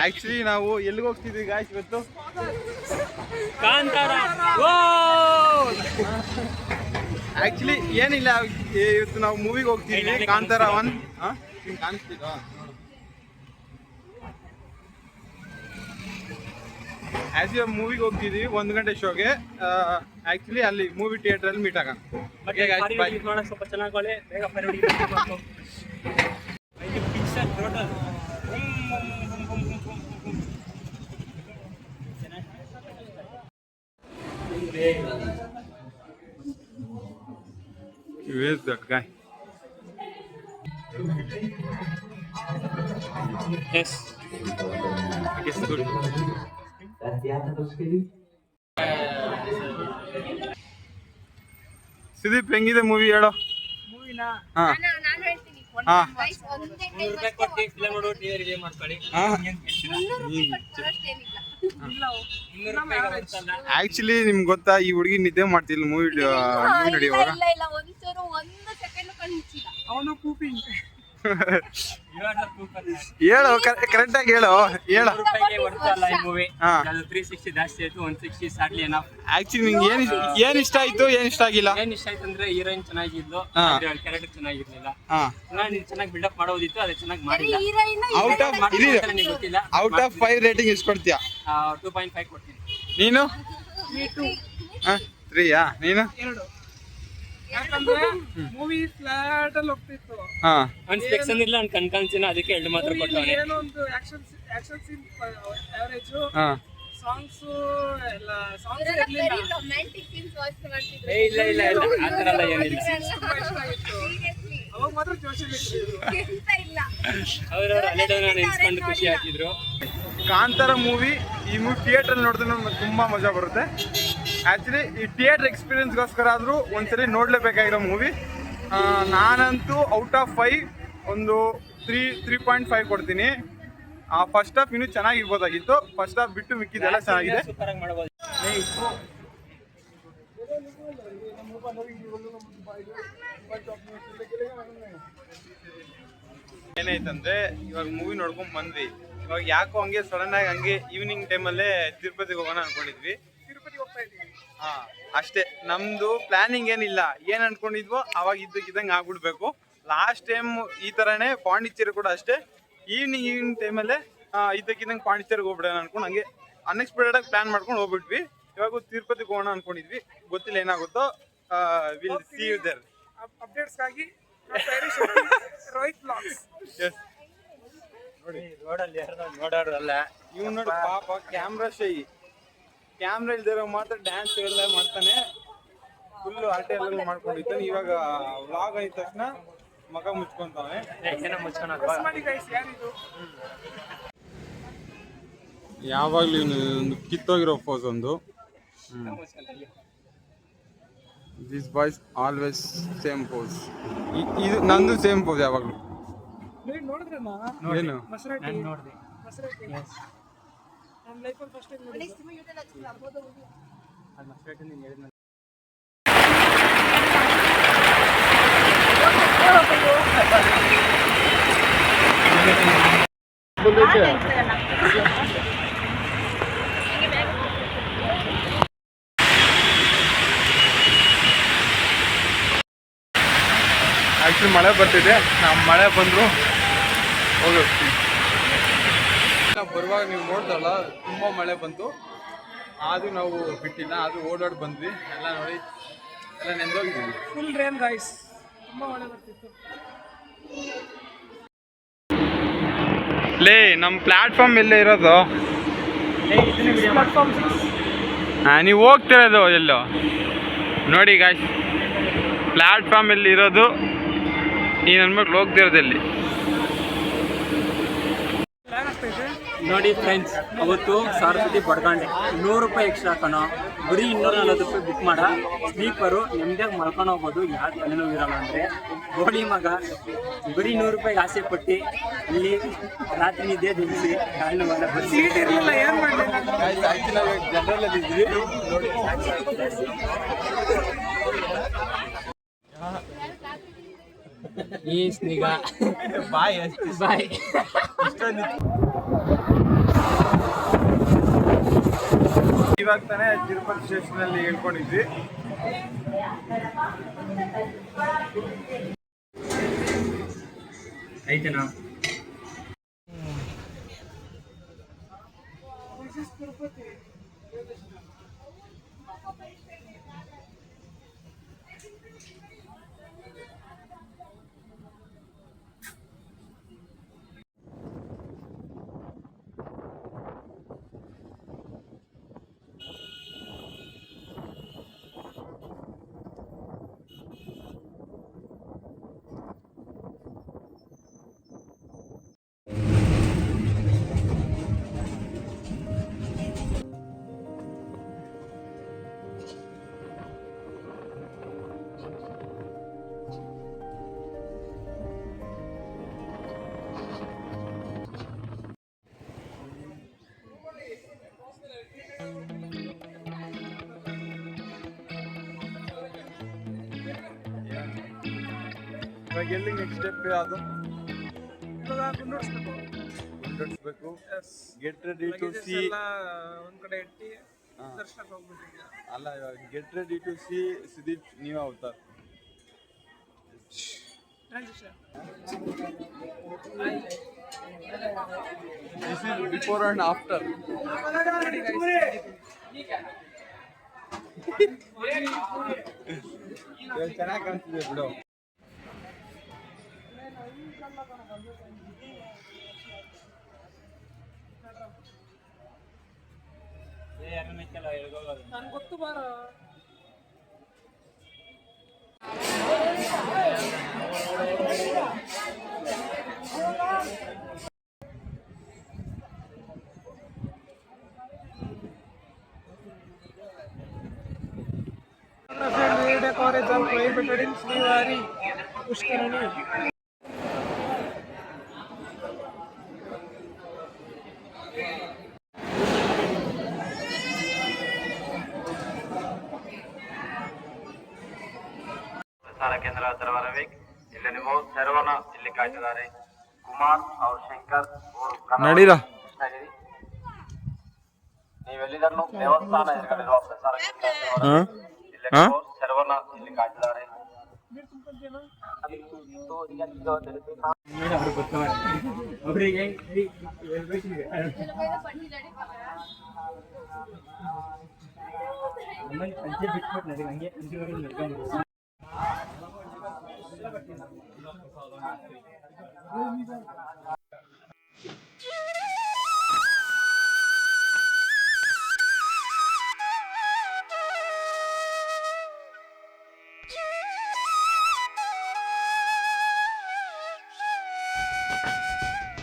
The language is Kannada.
ಆಕ್ಚುಲಿ ನಾವು ಎಲ್ಲಿಗೆ ಹೋಗ್ತಿದ್ವಿ ಗಾಯ್ಸ್ ಇವತ್ತು? ಕಾಂತಾರ. ಆಕ್ಚುಲಿ ಏನಿಲ್ಲ, ಇವತ್ತು ನಾವು ಮೂವಿಗೆ ಹೋಗ್ತಿದ್ವಿ ಕಾಂತಾರ 1. ಕಾಣಿಸ್ತಿದ್ವಾ? ಆಸ್ ಮೂವಿಗೆ ಹೋಗ್ತಿದ್ವಿ 1 ಗಂಟೆ ಶೋಗೆ. ಆಕ್ಚುಲಿ ಅಲ್ಲಿ ಮೂವಿ ಥಿಯೇಟರ್ ಅಲ್ಲಿ ಮೀಟ್ ಆಗೋಣ. ಸ್ವಲ್ಪ ಚೆನ್ನಾಗಿ ಬೇಗ Where's that guy? Yes. Okay, it's good. Sudeep ಹೆಂಗಿದೆ ಮೂವಿ ಹೇಳೋ? ಆಕ್ಚುಲಿ ನಿಮ್ಗೆ ಗೊತ್ತಾ, ಈ ಹುಡುಗಿ ನಿದ್ದೆ ಮಾಡ್ತಿಲ್ಲ ಮೂವಿ ನಡೆಯುವಾಗ. ಹೇಳು, ಕರೆಕ್ಟ್ ಆಗಿ ಹೇಳು. ಆಕ್ಚುಲಿ ನಿಂಗೆ ಏನ್ ಇಷ್ಟ ಆಯ್ತು, ಏನ್ ಇಷ್ಟ ಆಗಿಲ್ಲ? ಏನ್ ಇಷ್ಟ ಆಯ್ತು ಅಂದ್ರೆ ಹೀರೋಯಿನ್ ಚೆನ್ನಾಗಿದ್ದು, ಕ್ಯಾರೆಕ್ಟರ್ ಚೆನ್ನಾಗಿರ್ಲಿಲ್ಲ. ಚೆನ್ನಾಗಿ ಬಿಲ್ಡಪ್ ಮಾಡೋದಿತ್ತು, ಅದೇ ಚೆನ್ನಾಗಿ ಮಾಡಿಲ್ಲ. ಔಟ್ ಆಫ್ 5 ರೇಟಿಂಗ್ ಎಷ್ಟು ಕೊಡ್ತೀಯಾ? 2.5 ಕೊಡ್ತೀನಿ. ನೀನು 3ಯಾ? ನೀನು? ಯಾಕಂದ್ರೆ ಮೂವಿ ಫ್ಲಾಟ್ ಅಲ್ಲಿ ಹೋಗ್ತಿತ್ತು. ಅನ್ಸ್ಪೆಕ್ಷನ್ ಇಲ್ಲ ಅಂತ ಕನ್ಕಾನ್ಸಿನ, ಅದಕ್ಕೆ 2 ಮಾತ್ರ ಕೊಟ್ಟವನೆ. ಏನೋ ಒಂದು ಆಕ್ಷನ್ ಸೀನ್ ಅವರೇಜ್, ಸಾಂಗ್ಸ್ ಎಲ್ಲ ಸಾಂಗ್ಸ್ ಇರಲಿಲ್ಲ. ರೊಮ್ಯಾಂಟಿಕ್ ಸೀನ್ಸ್ ವಾಚ್ ಮಾಡ್ತಿದ್ರು. ಇಲ್ಲ ಇಲ್ಲ ಇಲ್ಲ, ಆ ತರ ಎಲ್ಲ ಏನಿಲ್ಲ. ಅವಾಗ ಮಾತ್ರ ಜೋಶಲ್ಲಿ ಇಲ್ಲ. ಅವರವ್ರ ಅಲೆಡೋನ ನೆನೆಸ್ಕೊಂಡು ಖುಷಿ ಆಗ್ತಿದ್ರು. ಕಾಂತಾರ ಮೂವಿ ಈ ಮೂವಿ ಥಿಯೇಟರ್ ನೋಡಿದ್ರೆ ನಮ್ಗೆ ತುಂಬಾ ಮಜಾ ಬರುತ್ತೆ. ಆಕ್ಚುಲಿ ಈ ಥಿಯೇಟರ್ ಎಕ್ಸ್ಪೀರಿಯನ್ಸ್ಗೋಸ್ಕರ ಆದರೂ ಒಂದ್ಸರಿ ನೋಡಲೇಬೇಕಾಗಿರೋ ಮೂವಿ. ನಾನಂತೂ ಔಟ್ ಆಫ್ 5 ಒಂದು 3.5 ಕೊಡ್ತೀನಿ. ಫಸ್ಟ್ ಹಾಫ್ ಇನ್ನೂ ಚೆನ್ನಾಗಿರ್ಬೋದಾಗಿತ್ತು. ಫಸ್ಟ್ ಹಾಫ್ ಬಿಟ್ಟು ಮಿಕ್ಕಿದೆಲ್ಲ ಚೆನ್ನಾಗಿದೆ. ಏನಾಯ್ತಂದ್ರೆ ಇವಾಗ ಮೂವಿ ನೋಡ್ಕೊಂಡ್ ಬಂದ್ವಿ. ಇವಾಗ ಯಾಕೋ ಹಂಗೆ ಸಡನ್ ಆಗಿ ಹಂಗೆ ಈವ್ನಿಂಗ್ ಟೈಮಲ್ಲೇ ತಿರುಪತಿಗೆ ಹೋಗೋಣ ಅನ್ಕೊಂಡಿದ್ವಿ. ತಿರುಪತಿಗೆ ಹೋಗ್ತಾ ಇದ್ದೀವಿ. ಅಷ್ಟೇ, ನಮ್ದು ಪ್ಲಾನಿಂಗ್ ಏನಿಲ್ಲ. ಏನ್ ಅನ್ಕೊಂಡಿದ್ವೋ ಅವಾಗ ಇದ್ದಂಗೆ ಆಗ್ಬಿಡ್ಬೇಕು. ಲಾಸ್ಟ್ ಟೈಮ್ ಈ ತರನೇ ಪಾಂಡಿಚೇರಿ ಕೂಡ ಅಷ್ಟೇ, ಈವ್ನಿಂಗ್ ಟೈಮಲ್ಲೇ ಇದ್ದಕ್ಕಿದ್ದಂಗೆ ಪಾಂಡಿಚೇರಿಗೆ ಹೋಗ್ಬಿಡೋಣ ಅನ್ಕೊಂಡು ಹಂಗೆ ಅನ್ಎಕ್ಸ್ಪೆಕ್ಟೆಡ್ ಆಗಿ ಪ್ಲಾನ್ ಮಾಡ್ಕೊಂಡು ಹೋಗ್ಬಿಟ್ವಿ. ಇವಾಗ ತಿರುಪತಿಗೆ ಹೋಗೋಣ ಅನ್ಕೊಂಡಿದ್ವಿ, ಗೊತ್ತಿಲ್ಲ ಏನಾಗುತ್ತೋ. Will see you there. Updates ಗಾಗಿ ರೋಹಿತ್ ಬ್ಲಾಗ್ಸ್. ಎಸ್, ನೋಡಿ ರೋಡಲ್ಲಿ ನೋಡೋರಲ್ಲ ಇವ್ ನೋಡಿ ಪಾಪ ಕ್ಯಾಮ್ರಾ ಶೈ. ಕ್ಯಾಮ್ರಾ ಇಲ್ದಿರೋ ಮಾತ್ರ ಡ್ಯಾನ್ಸ್ ಎಲ್ಲ ಮಾಡ್ತಾನೆ, ಫುಲ್ ಆರ್ಟ್ ಎಲ್ಲ ಮಾಡ್ಕೊಂಡಿರ್ತಾನೆ. ಇವಾಗ ವ್ಲಾಗ್ ಆಗಿದ ತಕ್ಷಣ ಮಗ ಮುಚ್ಕೊಂತಾನೆ. ಯಾವಾಗ್ಲೂ ಒಂದು ಕಿತ್ತೋಗಿರೋ ಪೋಸ್ ಒಂದು. This boys always same pose. ಇದು ನಂದು ಸೇಮ್ ಪೋಸ್ ಯಾವಾಗ್ಲೂ. ಏನು ಆಕ್ಚುಲಿ ಮಳೆ ಬರ್ತಿದೆ. ನಾವು ಮಳೆ ಬಂದ್ರು ಹೋಗ್ತೀವಿ. ಬರುವಾಗ ನೀವು ನೋಡ್ದಲ್ಲ, ತುಂಬ ಮಳೆ ಬಂತು. ಆದರೂ ನಾವು ಬಿಟ್ಟಿಲ್ಲ, ಅದು ಓಡಾಡಿ ಬಂದ್ವಿ. ಎಲ್ಲ ನೋಡಿ ಎಲ್ಲ ನೆಂದೋಗಿದ್ದೀವಿ. ಫುಲ್ ರೇನ್ ಗೈಸ್, ತುಂಬ ಮಳೆ ಬರ್ತಿತ್ತು. ಲೇ, ನಮ್ಮ ಪ್ಲಾಟ್ಫಾರ್ಮ್ ಎಲ್ಲೇ ಇರೋದು? ನೀವು ಹೋಗ್ತಿರೋದು ಎಲ್ಲೋ ನೋಡಿ ಗಾಯ್ಸ್. ಪ್ಲಾಟ್ಫಾರ್ಮ್ ಎಲ್ಲಿ ಇರೋದು, ಈ ನನ್ನ ಮಕ್ಳು ಹೋಗ್ತಿರೋದು ಎಲ್ಲಿ ನೋಡಿ ಫ್ರೆಂಡ್ಸ್. ಅವತ್ತು 1000 ರೂಪಾಯಿ ಪಡ್ಕೊಂಡೆ, 100 ರೂಪಾಯಿ ಎಕ್ಸ್ಟ್ರಾ ಕಣೋ. ಬರೀ 240 ರೂಪಾಯಿ ಬುಕ್ ಮಾಡ. ಸ್ಲೀಪರು ನೆಮ್ಮದಿಯಾಗಿ ಮಲ್ಕೊಂಡು ಹೋಗ್ಬೋದು, ಯಾರು ತಲೆನೋವು ಇರಲ್ಲ. ಅಂದರೆ ಗೋಡಿ ಮಗ ಬರೀ 100 ರೂಪಾಯಿಗೆ ಆಸೆ ಪಟ್ಟು ಇಲ್ಲಿ ರಾತ್ರಿ ನಿದ್ದೆ ದಿಗಿಸಿ ಕಾರಣ ಸೀಟ್ ಇರಲಿಲ್ಲ, ಏನು ಮಾಡಲಿಲ್ಲ. ಜನರಲ್ ಇದ್ವಿ ನೋಡಿ. ಈ ಸ್ನಿಗ ಬಾಯ್ ಅಷ್ಟೇ. ಬಾಯ್. ಇವಾಗ ತಾನೇ ತಿರುಪತಿ ಸ್ಟೇಷನ್ ಅಲ್ಲಿ ಹೇಳ್ಕೊಂಡಿದ್ವಿ. ಐತೆನಾ? This is Tirupati. ಇವಾಗ ಎಲ್ಲಿ ನೆಕ್ಸ್ಟ್ ಸ್ಟೆಪ್ ಅದು ಇವಾಗ ಗುಂಡೋಡಿಸ್ಬೇಕು. ಮುಂದುವರಿಸ್ಬೇಕು. Yes. Get ready to Luggages see. ಎಲ್ಲ ಒಂದ್ ಕಡೆ ಇಟ್ಟು ದರ್ಶನಕ್ಕೆ ಹೋಗ್ಬಿಟ್ಟಿದ್ಯಾ. ಅಲ್ಲ ಇವಾಗ get ready to see Sudeep ನೀವು ಅವತಾರ್. Transition. This is before and after. ನೋಡಿ guys. ಚೆನ್ನಾಗಿ ಕಾಣಿಸ್ತಿದೆ ಬಿಡು. ನನ್ಗೆ ಗೊತ್ತು ಬಾರ. College are prohibited in Srivari, Pushkarani. ಪ್ರಸಾರ ಕೇಂದ್ರ ಧಾರವಾಡ. ಇಲ್ಲಿ ನೀವು ಶರವಣ ಇಲ್ಲಿ ಕಾಯ್ತಿದ್ದಾರೆ. ಕುಮಾರ್ ಅವ್ರ ಶಂಕರ್ ನಡೀರಾ ಕೃಷ್ಣಗಿರಿ. ನೀವೆಲ್ಲಿದ್ದರೂ ದೇವಸ್ಥಾನ ಎದುರುಗಡೆ ಪ್ರಸಾರ ಕೇಂದ್ರ ಇಲ್ಲಿ ನೀವು ಶರವಣ ಇಲ್ಲಿ ಕಾಯ್ತಿದ್ದಾರೆ. ಅವರಿಗೆ ಸಂಜೆ ಬಿಟ್ಬಿಟ್ಟು ನನಗೆ ಹಂಗೆ ಅಂಜುವರೆಗೆ ನಡ್ಕೊಂಡು